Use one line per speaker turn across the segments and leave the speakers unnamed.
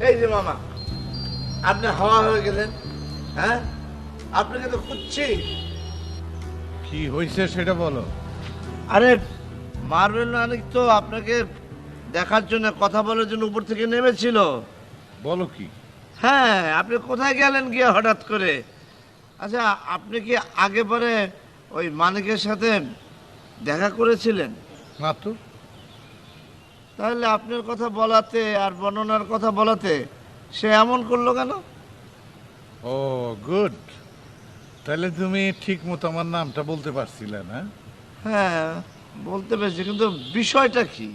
এই যে মামা, আপনি হাওয়া হয়ে গেলেন। হ্যাঁ, আপনাকে তো খুঁজছি।
কি হয়েছে সেটা বলো।
আরে মার্বেল মানিক তো আপনাকে দেখার জন্য, কথা বলার জন্য উপর থেকে নেমেছিল।
বলো কি?
হ্যাঁ, আপনি কোথায় গেলেন গিয়ে হঠাৎ করে? আচ্ছা, আপনি কি আগে পরে ওই মানিকের সাথে দেখা করেছিলেন?
না তো।
তাহলে আপনার কথা বলাতে আর বর্ণনার কথা বলাতে সে এমন করলো কেন?
ও গুড, তাহলে তুমি ঠিক মতো আমার নামটা বলতে পারছিলে না?
হ্যাঁ, বলতে পেরেছি, কিন্তু বিষয়টা কি?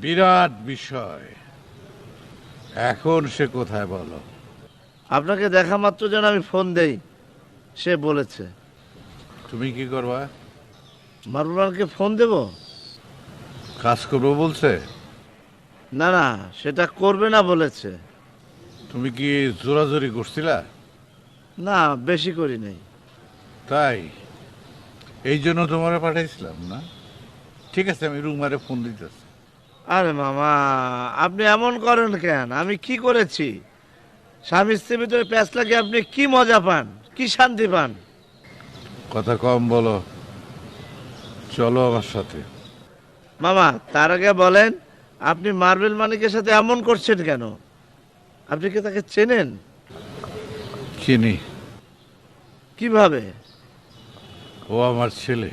বিরাট বিষয়। এখন সে কোথায় বলো?
আপনাকে দেখা মাত্র যেন আমি ফোন দেই, সে বলেছে।
তুমি কি করবা?
মারুলানকে ফোন দেব?
কাজ করবো বলছে?
না না, সেটা করবে না বলেছে।
তুমি কি জোরাজোরি করছিলা?
না, বেশি করি নাই।
তাই এই জন্য তোমারে পাঠাইছিলাম না? ঠিক আছে, আমি রুমারে ফোন দিতেছি।
আরে মামা, আপনি এমন করেন কেন? আমি কি করেছি? স্বামী স্ত্রীর ভিতরে প্যাঁচ লাগে, আপনি কি মজা পান, কি শান্তি পান?
কথা কম বলো, চলো আমার সাথে।
মামা, তার আগে বলেন, আপনি মার্বেল মানিকের সাথে এমন করছেন কেন? আপনি কি তাকে চেনেন?
চিনি।
কিভাবে?
ও আমার ছেলে।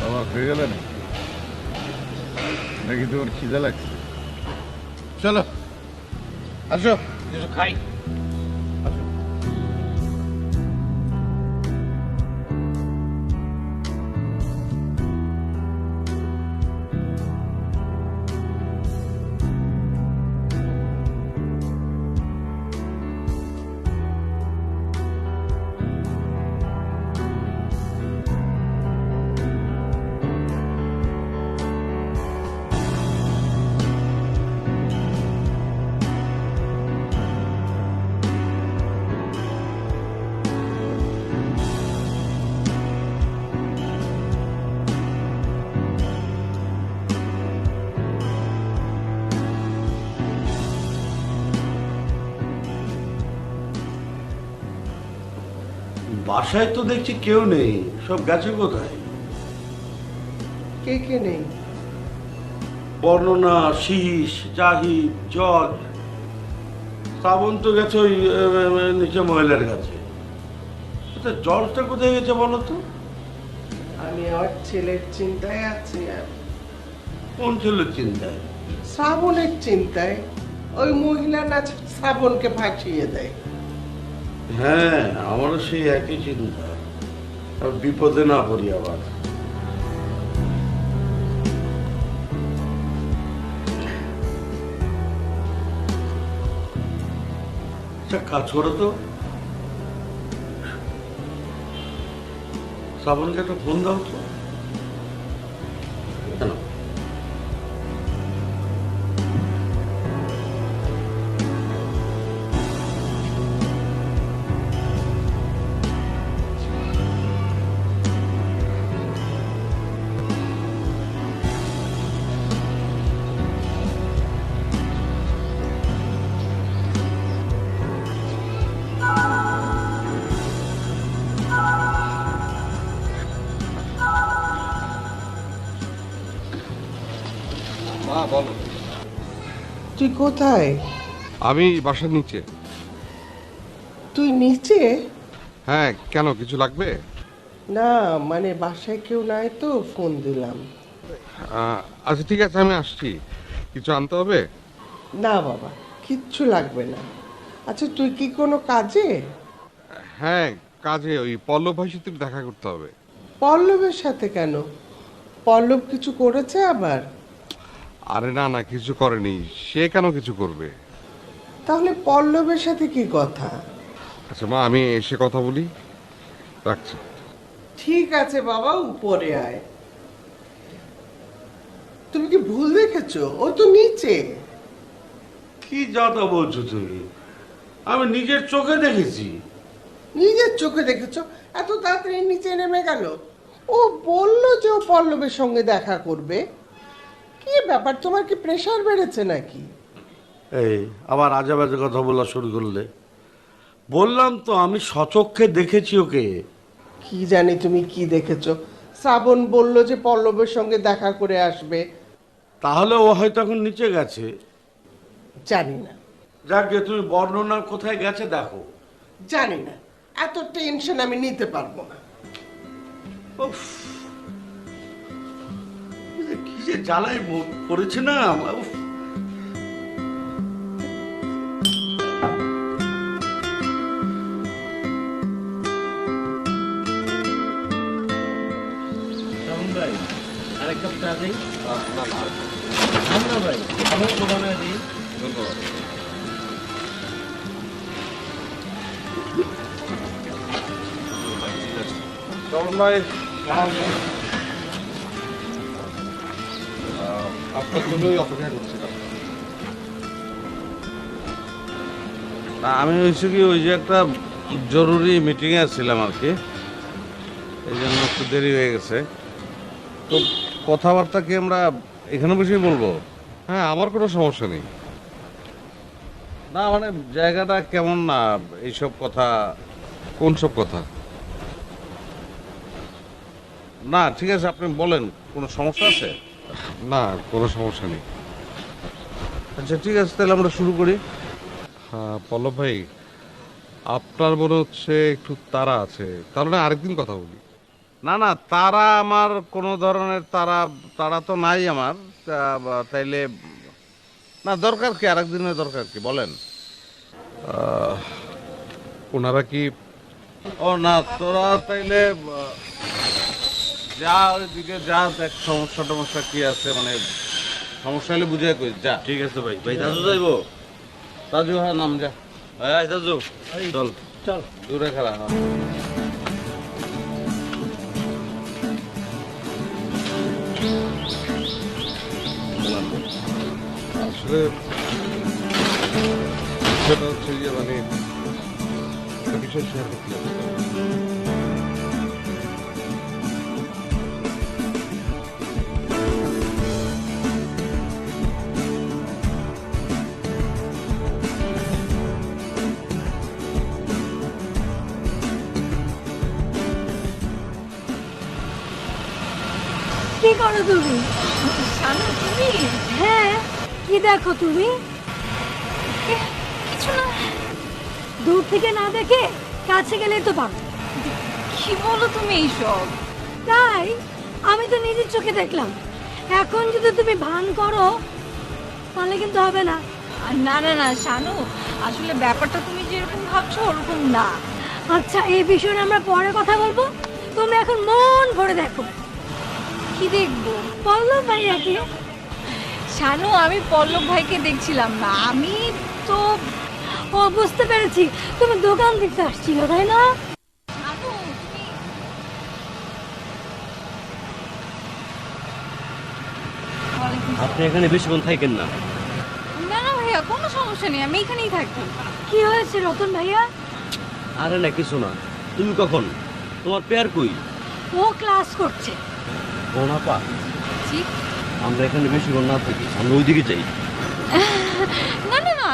অবাক হয়ে গেল নাকি তোমার খিদে লাগছে? চলো আসো, কিছু খাই। আসো।
বাসায় তো দেখছি কেউ নেই, সব গেছে কোথায়?
কে কে নেই?
বর্ণনা, শীষ, জাহিদ, জজ। শ্রাবণ তো গেছে ওই নিচে মহিলার কাছে। আচ্ছা, জজটা কোথায় গেছে বলো তো?
আমি আমার ছেলের চিন্তায় আছি। আর
কোন ছেলের চিন্তায়?
শ্রাবণের চিন্তায়। ওই মহিলা না শ্রাবণকে ফাঁসিয়ে দেয়।
হ্যাঁ, আমারও সেই একই চিন্তা, আর বিপদে না পড়ি আবার। আচ্ছা, কাজ করো তো, শ্রাবণকে একটা ফোন দাও তো। কেন?
মা বলো।
তুই কোথায়?
আমি বাসার নিচে।
তুই নিচে?
হ্যাঁ, কেন কিছু লাগবে?
না, মানে বাসায় কেউ নাই তো, ফোন দিলাম।
আচ্ছা ঠিক আছে, আমি আসছি। কিছু আনতে হবে?
না বাবা, কিচ্ছু লাগবে না। আচ্ছা, তুই কি কোনো কাজে?
হ্যাঁ, কাজে ওই পল্লব ভাইয়ের সাথে দেখা করতে হবে।
পল্লবের সাথে কেন? পল্লব কিছু করেছে আবার?
আরে না না, কিছু করেনি। সে কেন কিছু করবে?
তাহলে পল্লবের সাথে কি কথা?
আচ্ছা মা, আমি এসে কথা বলি, রাখছি।
ঠিক আছে বাবা, উপরে আয়। তুমি কি ভুল দেখেছো? ও তো নিচে।
কি যাতা বলছো তুমি? আমি নিজের চোখে দেখেছি।
নিজের চোখে দেখেছো? এত তাড়াতাড়ি নিচে নেমে গেল? ও বললো যে ও পল্লবের সঙ্গে দেখা করবে। কি ব্যাপার, তোমার কি প্রেশার বেড়েছে নাকি?
এই আবার আজে বাজে কথা বলা শুরু করলে। বললাম তো আমি সচক্ষে দেখেছি ওকে।
কি জানি তুমি কি দেখেছো। শ্রাবণ বলল যে পল্লবের সঙ্গে দেখা করে আসবে।
তাহলে ও হয়তো এখন নিচে গেছে।
জানি না,
যাক গে, তুমি বর্ণনা কোথায় গেছে দেখো।
জানি না, এত টেনশন আমি নিতে পারবো না।
উফ, কি যে জ্বালায় পড়েছে না। উফ।
ভাই আরেক কাপ চা দিই। না ভাই আমার দোকানে দিই।
আপনার জন্যই অপেক্ষা করছিলাম।
আমি হয়েছে কি, ওই যে একটা জরুরি মিটিংয়ে আসছিলাম আর কি, এই জন্য একটু দেরি হয়ে গেছে। তো কথাবার্তা কি আমরা এখানে বসেই বলবো?
হ্যাঁ, আমার কোনো সমস্যা নেই।
না মানে জায়গাটা কেমন না, এইসব কথা।
কোন সব কথা?
না ঠিক আছে, আপনি বলেন, কোনো সমস্যা আছে?
না, কোনো সমস্যা নেই।
আচ্ছা ঠিক আছে, তাহলে আমরা শুরু করি।
হ্যাঁ পল্লব ভাই, আপনার মনে হচ্ছে একটু তাড়া আছে, তাহলে আরেকদিন কথা বলি।
না না, তারা আমার কোনো ধরনের তারা তো নাই আমার। তাইলে না, দরকার কি, আরেকদিনের দরকার কি বলেন।
ওনারা কি?
ও না, তোরা তাইলে যা ওইদিকে যা, দেখ সমস্যা টমস্যা কি আছে, মানে সমস্যা হলে বুঝে কই যা।
ঠিক আছে ভাই। ভাই দাদু যাইবো?
রাজু, হ্যাঁ নাম যা।
এই দাদু চল চল।
দূরে খেলা। হ্যাঁ
আসলে সেটা হচ্ছে যে মানে একটা বিষয় শেয়ার করতে হবে।
কি করো তুমি? শানু তুমি? হ্যাঁ, কি দেখো তুমি? কিছু না। দূর থেকে না দেখে কাছে গেলেই তো পারো।
কি বলো তুমি এইসব?
তাই আমি তো নিজের চোখে দেখলাম। এখন যদি তুমি ভান করো তাহলে কিন্তু হবে না।
না না না শানু, আসলে ব্যাপারটা তুমি যেরকম ভাবছো ওরকম না।
আচ্ছা, এই বিষয়ে আমরা পরে কথা বলবো। তুমি এখন মন ভরে দেখো।
কি দেখবো?
পল্লব ভাইয়াকে।
শানু, আমি পল্লব ভাইকে দেখছিলাম না, আমি তো
ও, বুঝতে পেরেছি, তুমি দোকান দেখতে আসছিল তাই না?
শানু,
আপনি এখানে বেশিক্ষণ থাকেন না।
না না ভাইয়া, কোনো সমস্যা নেই, আমি এখানেই থাকি।
কি হয়েছে রতন ভাইয়া?
আরে না কিছু না। তুমি কখন? তোমার পেয়ার কই?
ও ক্লাস করছে।
না পা,
ঠিক।
আমরা এখানে বেশিক্ষণ না থাকি, আমরা ওইদিকে যাই।
না না না,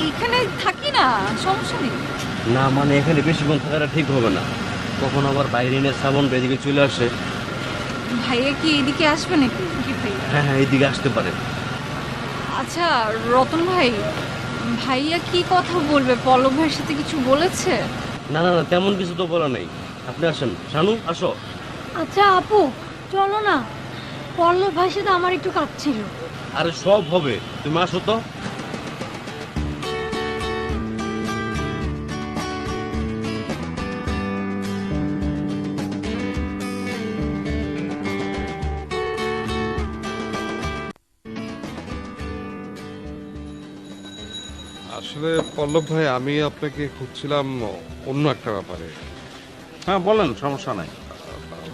এইখানে থাকি না, সমস্যা নেই।
না মানে এখানে বেশিক্ষণ থাকাটা ঠিক হবে না, কখন আবার বাইরে এনে শ্রাবণ এদিকে চলে আসে।
ভাইয়া কি এদিকে আসবে নাকি? কি ভাইয়া?
হ্যাঁ হ্যাঁ, এইদিকে আসতে পারে।
আচ্ছা রতন ভাই, ভাইয়া কি কথা বলবে? পল্লব ভাইয়ের সাথে কিছু বলেছে?
না না না, তেমন কিছু তো বলা নেই। আপনি আসেন, শানু আসো।
আচ্ছা আপু, চলো না, পল্লব ভাইয়ের সাথে আমার একটু কাজ ছিল।
আরে সব হবে, তুমি আসো তো।
আসলে পল্লব ভাই, আমি আপনাকে খুঁজছিলাম অন্য একটা ব্যাপারে।
হ্যাঁ বলেন, সমস্যা নাই।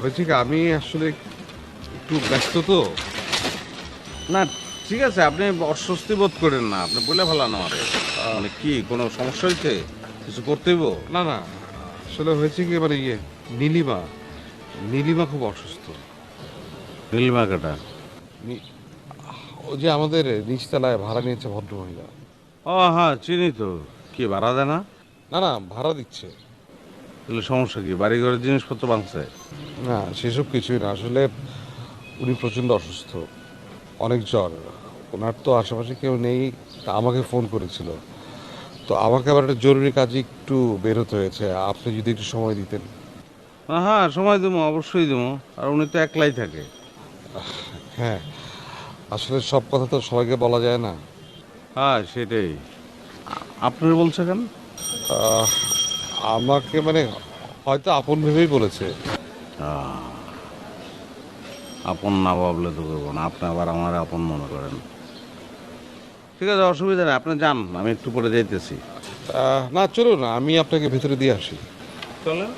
হয়েছে কি, আমি আসলে একটু ব্যস্ত তো।
না ঠিক আছে, আপনি অস্বস্তি বোধ করেন না, আপনি বলে ফেলান আমারে। মানে কি, কোনো সমস্যা হয়েছে? কিছু করতে হইব?
না না, আসলে হয়েছে কি, মানে নীলিমা নীলিমা খুব অসুস্থ।
নীলিমা কাটা?
নি- ও যে আমাদের নিচতলায় ভাড়া নিয়েছে ভদ্রমহিলা।
ও হ্যাঁ, চিনি তো। কি ভাড়া দেয় না?
না না, ভাড়া দিচ্ছে।
তাহলে সমস্যা কি? বাড়ি ঘরের জিনিসপত্র ভাঙছে?
না, সেসব কিছুই না। আসলে উনি প্রচণ্ড অসুস্থ, অনেক জ্বর। ওনার তো আশেপাশে কেউ নেই, তা আমাকে ফোন করেছিল। তো আমাকে আবার একটা জরুরি কাজে একটু বেরোতে হয়েছে। আপনি যদি একটু সময় দিতেন।
হ্যাঁ, সময় দেবো, অবশ্যই দেবো। আর উনি তো একলাই থাকে।
হ্যাঁ, আসলে সব কথা তো সবাইকে বলা যায় না।
হ্যাঁ, সেটাই। আপনার বলছে কেন?
আহ, আমাকে মানে হয়তো আপন ভেবেই বলেছে।
আপন না ভাবলে তো করবো না, আপনি আবার আমার আপন মনে করেন। ঠিক আছে, অসুবিধা নেই, আপনি যান, আমি একটু পরে যাইতেছি।
না, চলুন আমি আপনাকে ভেতরে দিয়ে আসি।
চলেন।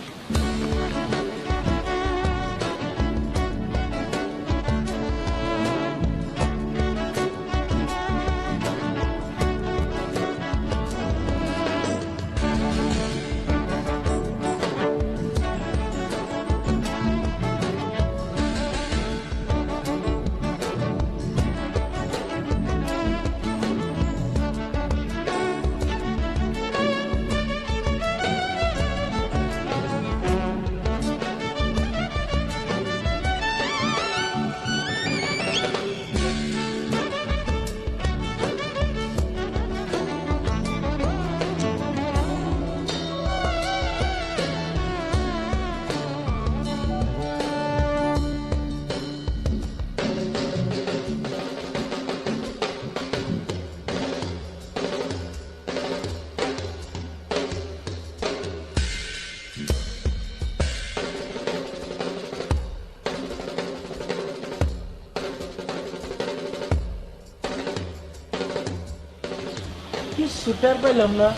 কি সুটার পাইলাম না,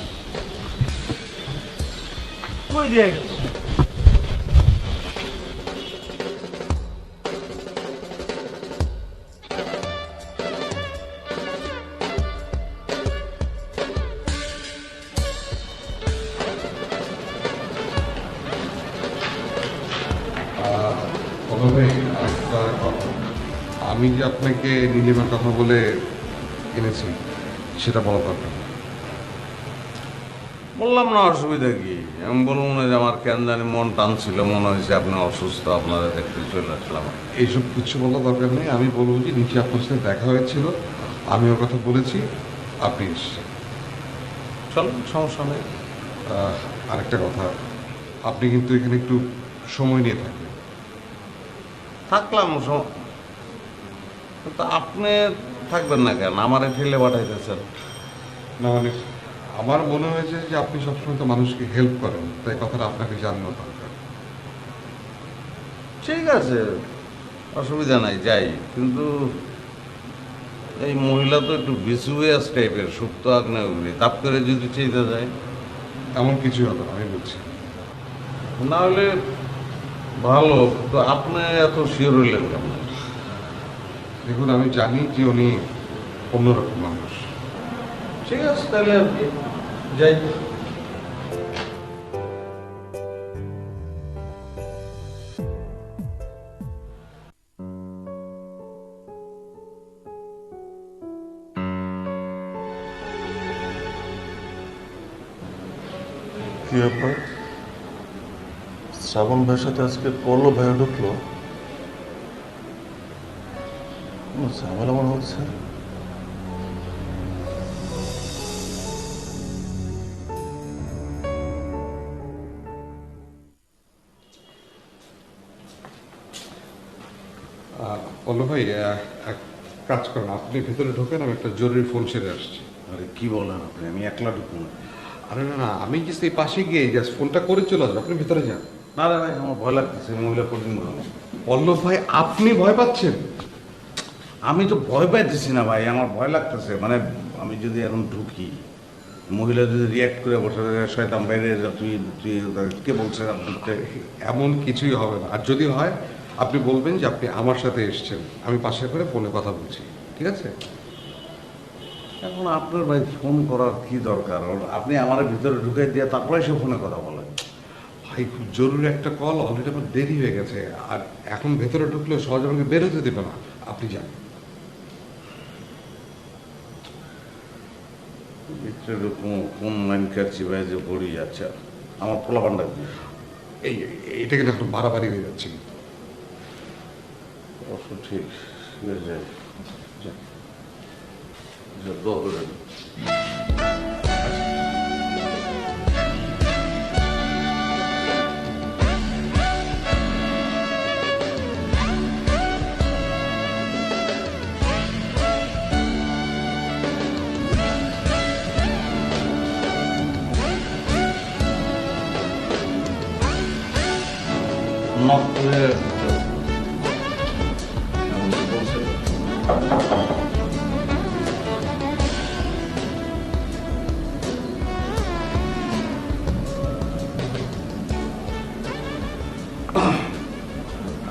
কই দিয়ে গেল?
আমি যে আপনাকে নীলিমার কথা বলে এনেছি সেটা বলা দরকার।
বললাম না, অসুবিধা কি? আমি বলবো না যে আমার কেন জানি মন টানছিল, মনে হয়েছে আপনি অসুস্থ, আপনাদের দেখতে চলে আসলাম।
এইসব কিছু বলার দরকার নেই। আমি বলবো যে নিচে আপনার সাথে দেখা হয়েছিল, আমি ওর কথা বলেছি, আপনি এসেছেন।
চলেন, সমস্যা নেই।
আরেকটা কথা, আপনি কিন্তু এখানে একটু সময় নিয়ে থাকবেন।
থাকলাম, তো আপনি থাকবেন না কেন? আমারে ঠেলে পাঠাইতেছেন।
না মানে আমার মনে হয়েছে যে আপনি সবসময় তো মানুষকে হেল্প করেন, তাই কথাটা আপনাকে জানানো দরকার।
ঠিক আছে, অসুবিধা নাই, যাই। কিন্তু এই মহিলা তো একটু ভিসুয়াস টাইপের, সুপ্ত আগ্নেয়গিরি, তাপ করে যদি চেয়ে যায়।
এমন কিছু হবে না, আমি বলছি।
না হলে ভালো, তো আপনি এত শিওর হইলেন কেন?
দেখুন, আমি জানি যে উনি অন্যরকম মানুষ।
ঠিক আছে, তাহলে আর কি, যাই।
কি ব্যাপার? শ্রাবণ ভাইয়ের সাথে আজকে পল্লব ভাইয়া ঢুকলো, কোনো ঝামেলা মনে হচ্ছে।
পল্লব ভাই, এক কাজ করেন, আপনি ভেতরে ঢোকেন, আমি একটা জরুরি ফোন সেরে আসছি।
আরে কি বলেন আপনি? আমি একলা ঢুকুন?
আরে না না, আমি জাস্ট এই পাশে গিয়ে জাস্ট ফোনটা করে চলে আসবো, আপনি ভেতরে যান।
না রে ভাই, আমার ভয় লাগতেছে, মহিলা কঠিন ভালো।
পল্লব ভাই, আপনি ভয় পাচ্ছেন?
আমি তো ভয় পাইতেছি না ভাই, আমার ভয় লাগতেছে। মানে আমি যদি এখন ঢুকি, মহিলা যদি রিয়াক্ট করে বসে শয়তান বাইরে যা, তুই তুই কে বলছে আপনাকে?
এমন কিছুই হবে না। আর যদি হয়, আপনি বলবেন যে আপনি আমার সাথে এসেছেন, আমি পাশে করে ফোনে কথা বলছি, ঠিক আছে?
এখন আপনার ভাই ফোন করার কি দরকার? আপনি আমার ভিতরে ঢুকে দিয়ে তারপরে সে ফোনে কথা বলেন।
ভাই, খুব জরুরি একটা কল, অলরেডি আমার দেরি হয়ে গেছে। আর এখন ভেতরে ঢুকলে সহজে আমাকে বেরোতে দেবে না, আপনি যান।
এরকম কোন লাইন কাটছি ভাই যে পড়ি আচ্ছা আমার পোলাপানটা কি
এই এটা কিন্তু একটু বাড়াবাড়ি হয়ে যাচ্ছে।
অবশ্য ঠিক ঠিক আছে দোয়া করেন। নক করে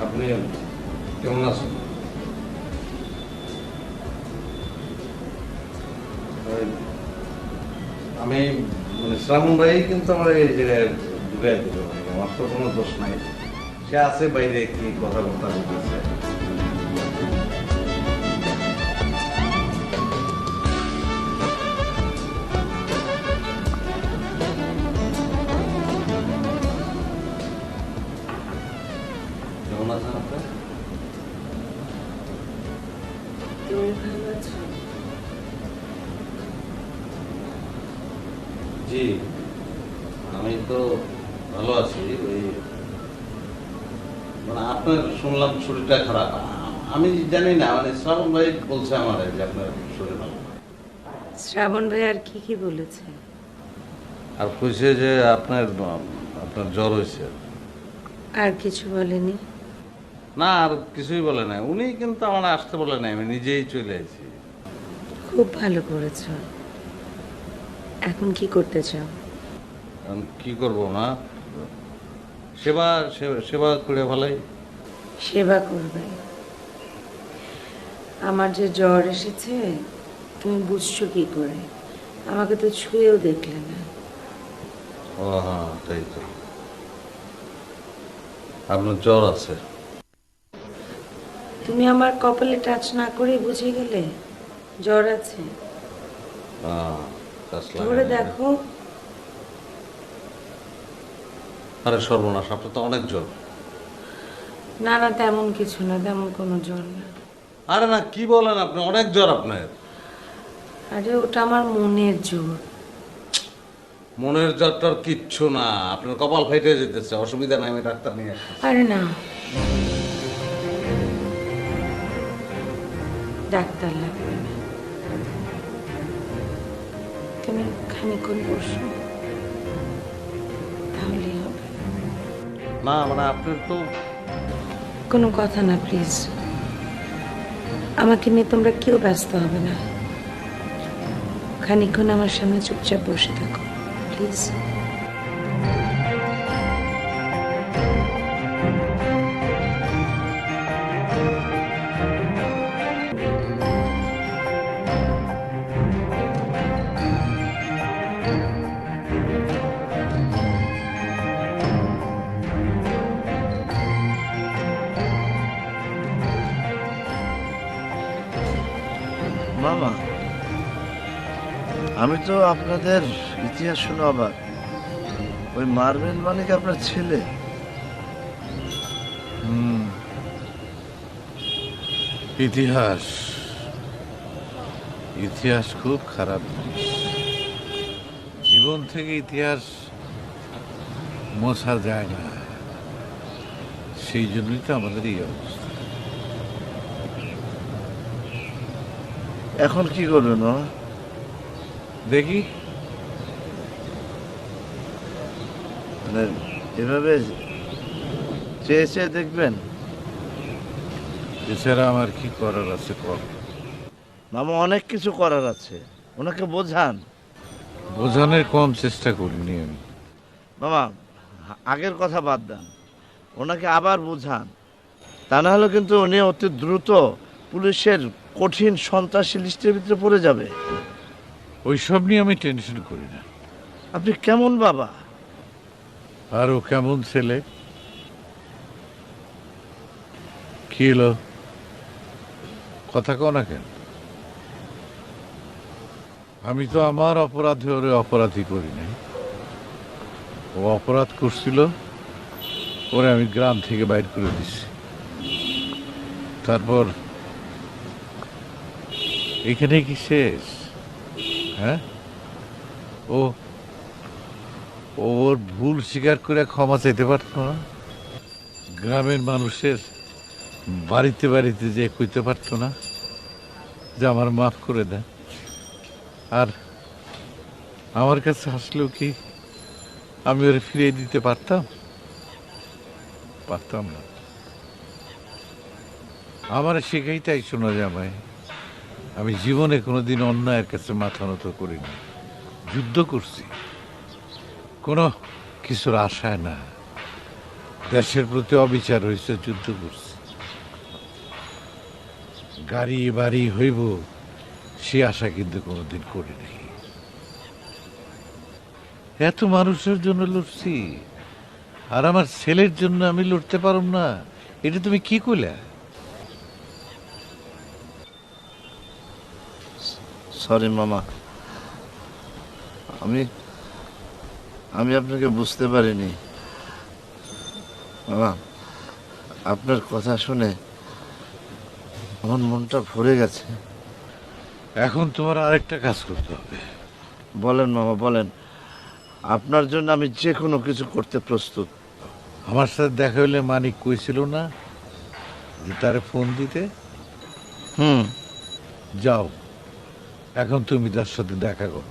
আপনি কেমন আছেন? আমি মানে শ্রাবণ ভাই কিন্তু আমার এই জায়গায় ঢুকাই দিল, আমার তো কোনো দোষ নাই। সে আছে বাইরে কি কথাবার্তা বলতেছে। কেমন আছেন আপনি?
তুমি ভালো আছো?
জি আমি তো ভালো আছি। ওই মানে আপনার শুনলাম শরীরটা খারাপ, আমি জানি না, মানে শ্রাবণ ভাই বলছে আমার যে আপনার শরীর ভালো না।
শ্রাবণ ভাই আর কি কি বলেছে?
আর কইছে যে আপনার জ্বর হয়েছে।
আর কিছু বলেনি?
না আর কিছুই বলে নাই, উনি কিন্তু আমার আসতে বলে নাই, আমি নিজেই চলে আসি।
খুব ভালো করেছো। এখন কি করতে চাও?
এখন কি করব না, সেবা সেবা করে ভালোই।
সেবা করবে? আমার যে জ্বর এসেছে তুমি বুঝছো কি করে? আমাকে তো ছুঁয়েও দেখলে না।
ও হ্যাঁ তাই তো, আপনার জ্বর আছে।
তুমি আমার কপালে টাচ না করে বুঝে গেলে জ্বর আছে। ধরে দেখো।
আরে সর্বনাশ, আপনার তো অনেক জ্বর।
না না তেমন কিছু না, তেমন কোনো জ্বর না।
আরে না কি বলেন আপনি, অনেক জ্বর আপনার।
আরে ওটা আমার মনের জোর।
মনের জ্বরটার কিচ্ছু না, আপনার কপাল ফাইটে যেতেছে, অসুবিধা নাই, আমি ডাক্তার নিয়ে আসছি।
আরে না, ডাক্তার লাগবে না। তুমি খানিকক্ষণ বসো, তাহলেই হবে।
না মানে আপনার তো
কোনো কথা না, প্লিজ। আমাকে নিয়ে তোমরা কেউ ব্যস্ত হবে না। খানিকক্ষণ আমার সামনে চুপচাপ বসে থাকো, প্লিজ।
মামা, আমি তো আপনাদের ইতিহাস শুনে অবাক। ওই মার্বেল মানে কি আপনার ছেলে?
ইতিহাস ইতিহাস খুব খারাপ জিনিস। জীবন থেকে ইতিহাস মোছা যায় না, সেই জন্যই তো আমাদের এই অবস্থা।
এখন কি করবেন মামা?
দেখি
মানে এভাবে চেয়ে চেয়ে দেখবেন?
এছাড়া আমার কি করার আছে কর।
মামা অনেক কিছু করার আছে, ওনাকে বোঝান।
বোঝানোর কম চেষ্টা করিনি আমি।
মামা আগের কথা বাদ দেন, ওনাকে আবার বোঝান। তা না হলে কিন্তু উনি অতি দ্রুত পুলিশের কঠিন সন্ত্রাসী লিস্টের ভিতরে পড়ে যাবে।
ওইসব নিয়ে আমি টেনশন করি না।
আপনি কেমন বাবা?
আর ও কেমন ছেলে? কি এলো, কথা কও না কেন? আমি তো আমার অপরাধে ওরে অপরাধী করি নাই। ও অপরাধ করছিল, ওরে আমি গ্রাম থেকে বাইর করে দিছি। তারপর এখানে কি শেষ? হ্যাঁ, ও ওর ভুল স্বীকার করে ক্ষমা চাইতে পারতো না? গ্রামের মানুষের বাড়িতে বাড়িতে যে কইতে পারতো না যে আমার মাফ করে দেন? আর আমার কাছে আসলেও কি আমি ওরে ফিরিয়ে দিতে পারতাম? পারতাম না। আমার শেখাইতাই শোনা জামাই, আমি জীবনে কোনোদিন অন্যায়ের কাছে মাথা নত করিনি। যুদ্ধ করছি কোনো কিছুর আশায় না। দেশের প্রতি অবিচার হয়েছে, যুদ্ধ করছি। গাড়ি বাড়ি হইব সে আশা কিন্তু কোনোদিন করিনি। এত মানুষের জন্য লড়ছি, আর আমার ছেলের জন্য আমি লড়তে পারব না? এটা তুমি কি কইলা?
সরি মামা, আমি আমি আপনাকে বুঝতে পারিনি মামা। আপনার কথা শুনে আমার মনটা ভরে গেছে।
এখন তোমার আরেকটা কাজ করতে হবে।
বলেন মামা, বলেন। আপনার জন্য আমি যে কোনো কিছু করতে প্রস্তুত।
আমার সাথে দেখা হইলে মানিক কইছিল না যে তারে ফোন দিতে? যাও, এখন তুমি তার সাথে দেখা করো।